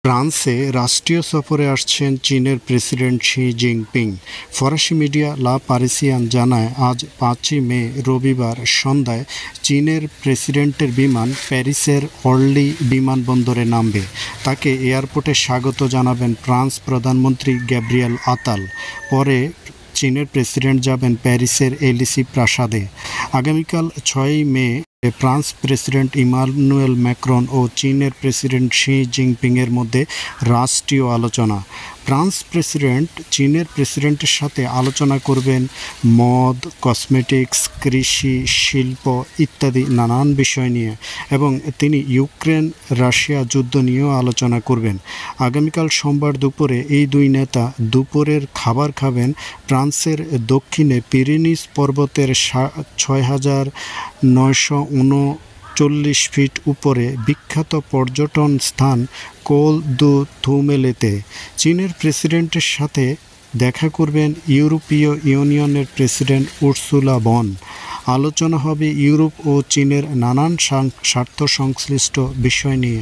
ফ্রান্সে রাষ্ট্রীয় সফরে আসছেন চীনের প্রেসিডেন্ট শি জিনপিং। ফরাসি মিডিয়া লা পারিসিয়ান জানায়, আজ 5ই মে রবিবার সন্ধ্যায় চীনের প্রেসিডেন্টের বিমান প্যারিসের অর্লি বিমানবন্দরে নামবে। তাকে এয়ারপোর্টে স্বাগত জানাবেন ফ্রান্স প্রধানমন্ত্রী গ্যাব্রিয়েল আতাল। পরে চীনের প্রেসিডেন্ট যাবেন প্যারিসের এলিসি প্রাসাদে। আগামীকাল 6ই মে ফ্রান্স প্রেসিডেন্ট ইমানুয়েল ম্যাক্রন ও চীনের প্রেসিডেন্ট শি জিনপিংয়ের মধ্যে রাষ্ট্রীয় আলোচনা। ফ্রান্স প্রেসিডেন্ট চীনের প্রেসিডেন্টের সাথে আলোচনা করবেন মদ, কসমেটিক্স, কৃষি, শিল্প ইত্যাদি নানান বিষয় নিয়ে, এবং তিনি ইউক্রেন রাশিয়া যুদ্ধ নিয়েও আলোচনা করবেন। আগামীকাল সোমবার দুপুরে এই দুই নেতা দুপুরের খাবার খাবেন ফ্রান্সের দক্ষিণে পিরেনিস পর্বতের 6,939 ফিট উপরে বিখ্যাত পর্যটন স্থান কোল দু তুমেলেতে। চীনের প্রেসিডেন্টের সাথে দেখা করবেন ইউরোপীয় ইউনিয়নের প্রেসিডেন্ট উর্সুলা বন। আলোচনা হবে ইউরোপ ও চীনের নানান স্বার্থ সংশ্লিষ্ট বিষয় নিয়ে।